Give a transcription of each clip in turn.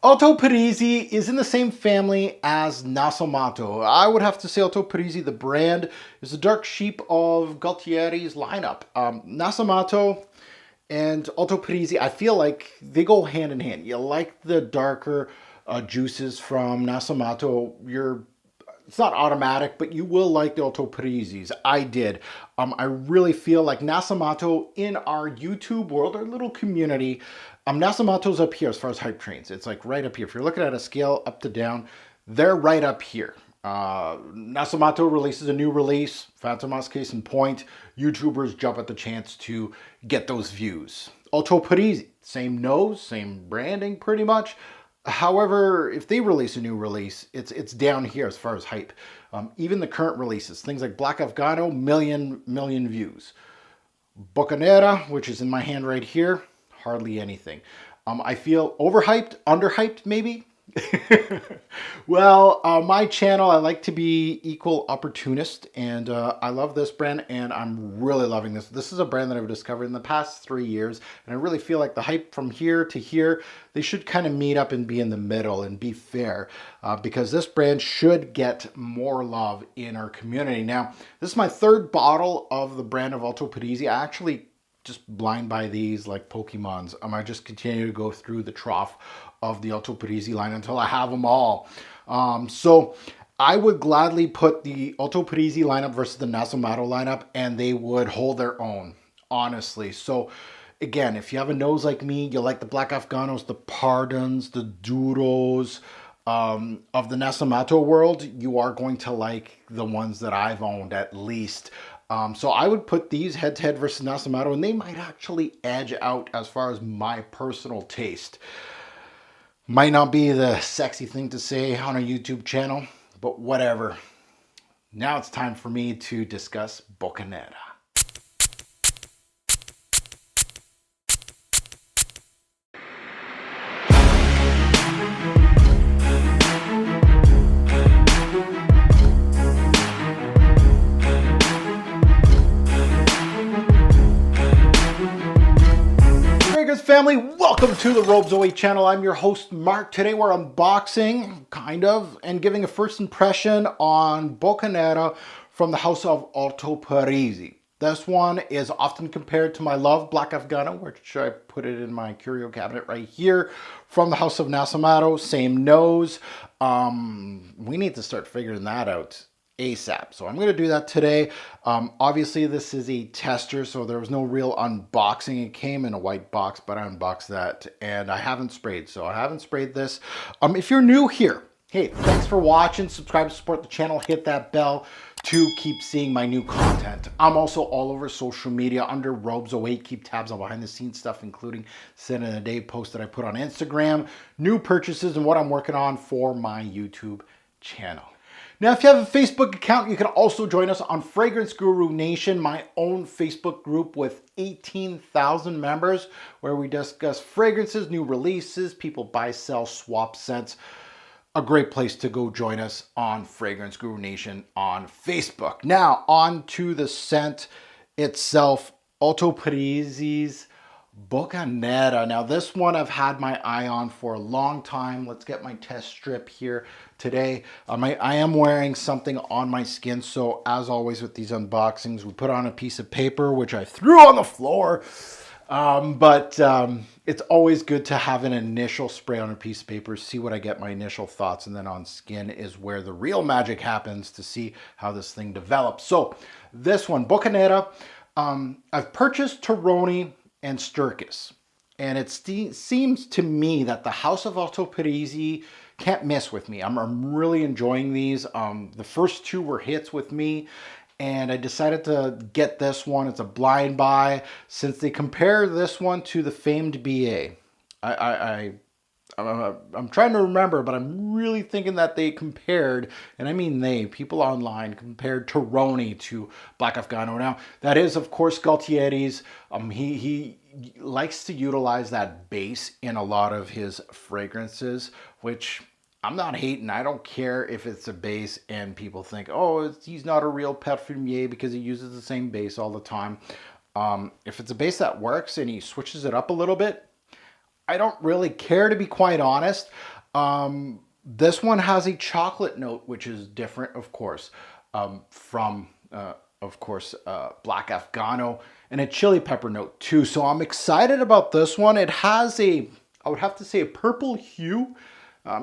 Orto Parisi is in the same family as Nasomatto. I would have to say Orto Parisi, the brand, is the dark sheep of Galtieri's lineup. Nasomatto and Orto Parisi, I feel like they go hand in hand. You like the darker juices from Nasomatto. It's not automatic, but you will like the Orto Parisis. I did. I really feel like Nasomatto in our YouTube world, our little community, Nasomatto's up here as far as hype trains. It's like right up here. If you're looking at a scale up to down, they're right up here. Nasomatto releases a new release, Fantomas case in point. YouTubers jump at the chance to get those views. Orto Parisi, same nose, same branding pretty much. However, if they release a new release, it's down here as far as hype. Even the current releases, things like Black Afghano, million views. Boccanera, which is in my hand right here, hardly anything. I feel overhyped, underhyped maybe. Well, my channel, I like to be equal opportunist, and I love this brand, and I'm really loving this. This is a brand that I've discovered in the past 3 years, and I really feel like the hype from here to here, they should kind of meet up and be in the middle and be fair, because this brand should get more love in our community. Now, this is my third bottle of the brand of Orto Parisi. I actually just blind buy these like Pokemons. I just continue to go through the trough of the Orto Parisi line until I have them all. So I would gladly put the Orto Parisi lineup versus the Nasomatto lineup, and they would hold their own, honestly. So again, if you have a nose like me, you like the Black Afghanos, the Pardons, the Duros of the Nasomatto world, you are going to like the ones that I've owned at least. So I would put these head-to-head versus Nasomatto, and they might actually edge out as far as my personal taste. Might not be the sexy thing to say on a YouTube channel, but whatever. Now it's time for me to discuss Boccanera. Family, welcome to the Robes Away channel. I'm your host, Mark. Today we're unboxing, kind of, and giving a first impression on Boccanera from the house of Orto Parisi. This one is often compared to my love, Black Afghano, which I put it in my curio cabinet right here, from the house of Nasomatto, same nose. We need to start figuring that out ASAP. So I'm going to do that today. Obviously this is a tester, so there was no real unboxing. It came in a white box, but I unboxed that, and I haven't sprayed. So I haven't sprayed this. If you're new here, hey, thanks for watching. Subscribe to support the channel. Hit that bell to keep seeing my new content. I'm also all over social media under Robes Away. Keep tabs on behind the scenes stuff, including 7 in a day posts that I put on Instagram, new purchases, and what I'm working on for my YouTube channel. Now, if you have a Facebook account, you can also join us on Fragrance Guru Nation, my own Facebook group with 18,000 members, where we discuss fragrances, new releases, people buy, sell, swap scents. A great place to go join us on Fragrance Guru Nation on Facebook. Now, on to the scent itself, Orto Parisi's Boccanera. Now, this one I've had my eye on for a long time. Let's get my test strip here today. I am wearing something on my skin, so as always with these unboxings, we put on a piece of paper, which I threw on the floor. It's always good to have an initial spray on a piece of paper, see what I get, my initial thoughts, and then on skin is where the real magic happens to see how this thing develops. So this one, Boccanera, I've purchased Toroni and Sturgis, and it seems to me that the house of Orto Parisi can't miss with me. I'm really enjoying these. The first two were hits with me, and I decided to get this one. It's a blind buy since they compare this one to the famed BA. I'm trying to remember, but I'm really thinking that they compared, and I mean they, people online, compared Toroni to Black Afghano. Now, that is, of course, Galtieri's. He likes to utilize that base in a lot of his fragrances, which I'm not hating. I don't care if it's a base and people think, oh, he's not a real perfumier because he uses the same base all the time. If it's a base that works and he switches it up a little bit, I don't really care, to be quite honest. This one has a chocolate note, which is different, of course, from, black Afghano, and a chili pepper note too. So I'm excited about this one. It has I would have to say, a purple hue.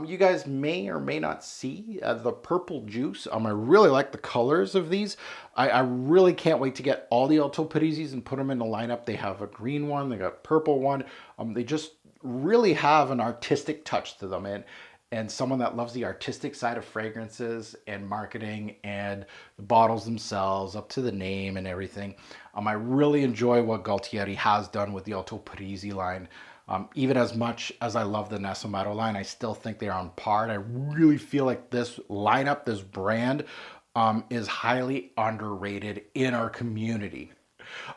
You guys may or may not see the purple juice. I really like the colors of these. I really can't wait to get all the Orto Parisis and put them in the lineup. They have a green one, they got a purple one. They just really have an artistic touch to them. And someone that loves the artistic side of fragrances and marketing and the bottles themselves up to the name and everything. I really enjoy what Galtieri has done with the Orto Parisi line. Even as much as I love the Nasomatto line, I still think they're on par. And I really feel like this lineup, this brand, is highly underrated in our community.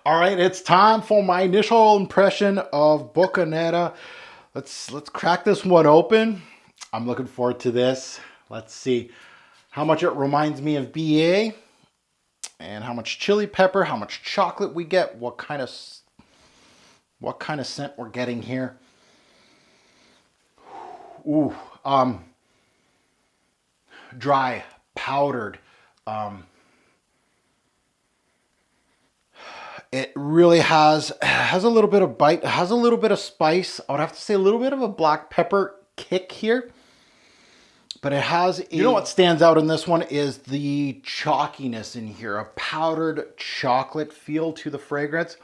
All right, it's time for my initial impression of Boccanera. Let's crack this one open. I'm looking forward to this. Let's see how much it reminds me of BA and how much chili pepper, how much chocolate we get, what kind of scent we're getting here. Ooh, dry, powdered. It really has a little bit of bite, has a little bit of spice. I would have to say a little bit of a black pepper kick here. But it has, you know what stands out in this one is the chalkiness in here, a powdered chocolate feel to the fragrance.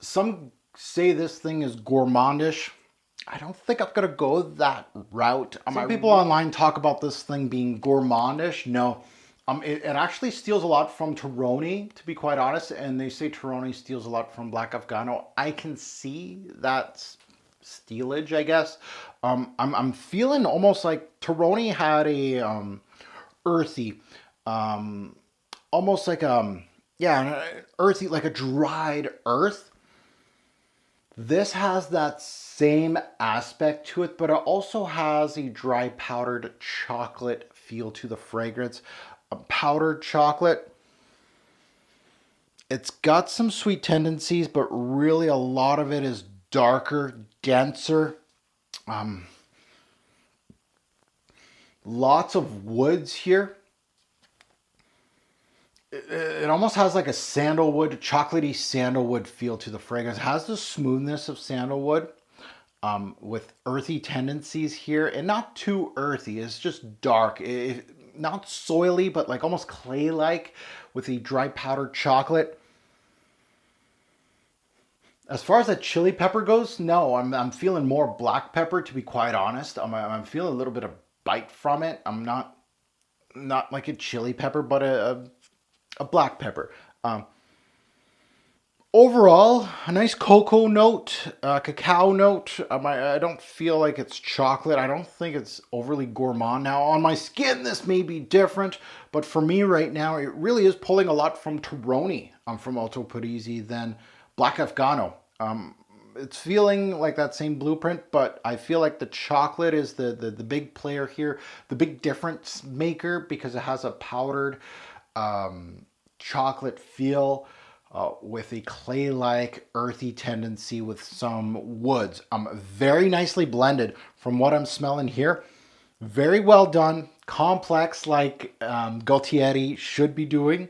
Some say this thing is gourmandish. I don't think I'm gonna go that route. Some people online talk about this thing being gourmandish. No, it actually steals a lot from Toroni, to be quite honest. And they say Toroni steals a lot from Black Afghano. I can see that stealage, I guess. I'm feeling almost like Toroni had a earthy, almost like earthy, like a dried earth. This has that same aspect to it, but it also has a dry powdered chocolate feel to the fragrance. A powdered chocolate. It's got some sweet tendencies, but really a lot of it is darker, denser. Lots of woods here. It almost has like a sandalwood, chocolatey sandalwood feel to the fragrance. It has the smoothness of sandalwood with earthy tendencies here, and not too earthy. It's just dark, not soily, but like almost clay-like with the dry powdered chocolate. As far as that chili pepper goes, no, I'm feeling more black pepper, to be quite honest. I'm feeling a little bit of bite from it. I'm not like a chili pepper, but a black pepper. Overall, a nice cocoa note, cacao note. I don't feel like it's chocolate. I don't think it's overly gourmand. Now, on my skin, this may be different, but for me right now, it really is pulling a lot from Toroni, from Orto Parisi than Black Afghano. It's feeling like that same blueprint, but I feel like the chocolate is the big player here, the big difference maker, because it has a powdered chocolate feel with a clay-like earthy tendency with some woods. Very nicely blended from what I'm smelling here. Very well done, complex like Galtieri should be doing.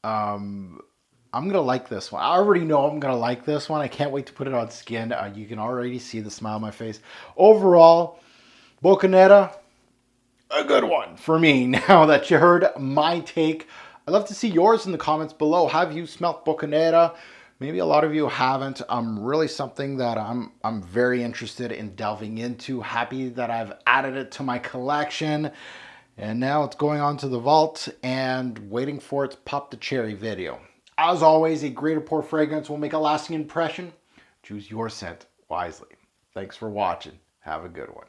I'm going to like this one. I already know I'm going to like this one. I can't wait to put it on skin. You can already see the smile on my face. Overall, Boccanera, a good one for me. Now that you heard my take, I'd love to see yours in the comments below. Have you smelt Boccanera? Maybe a lot of you haven't. Really something that I'm very interested in delving into. Happy that I've added it to my collection. And now it's going on to the vault and waiting for its Pop the Cherry video. As always, a great or poor fragrance will make a lasting impression. Choose your scent wisely. Thanks for watching. Have a good one.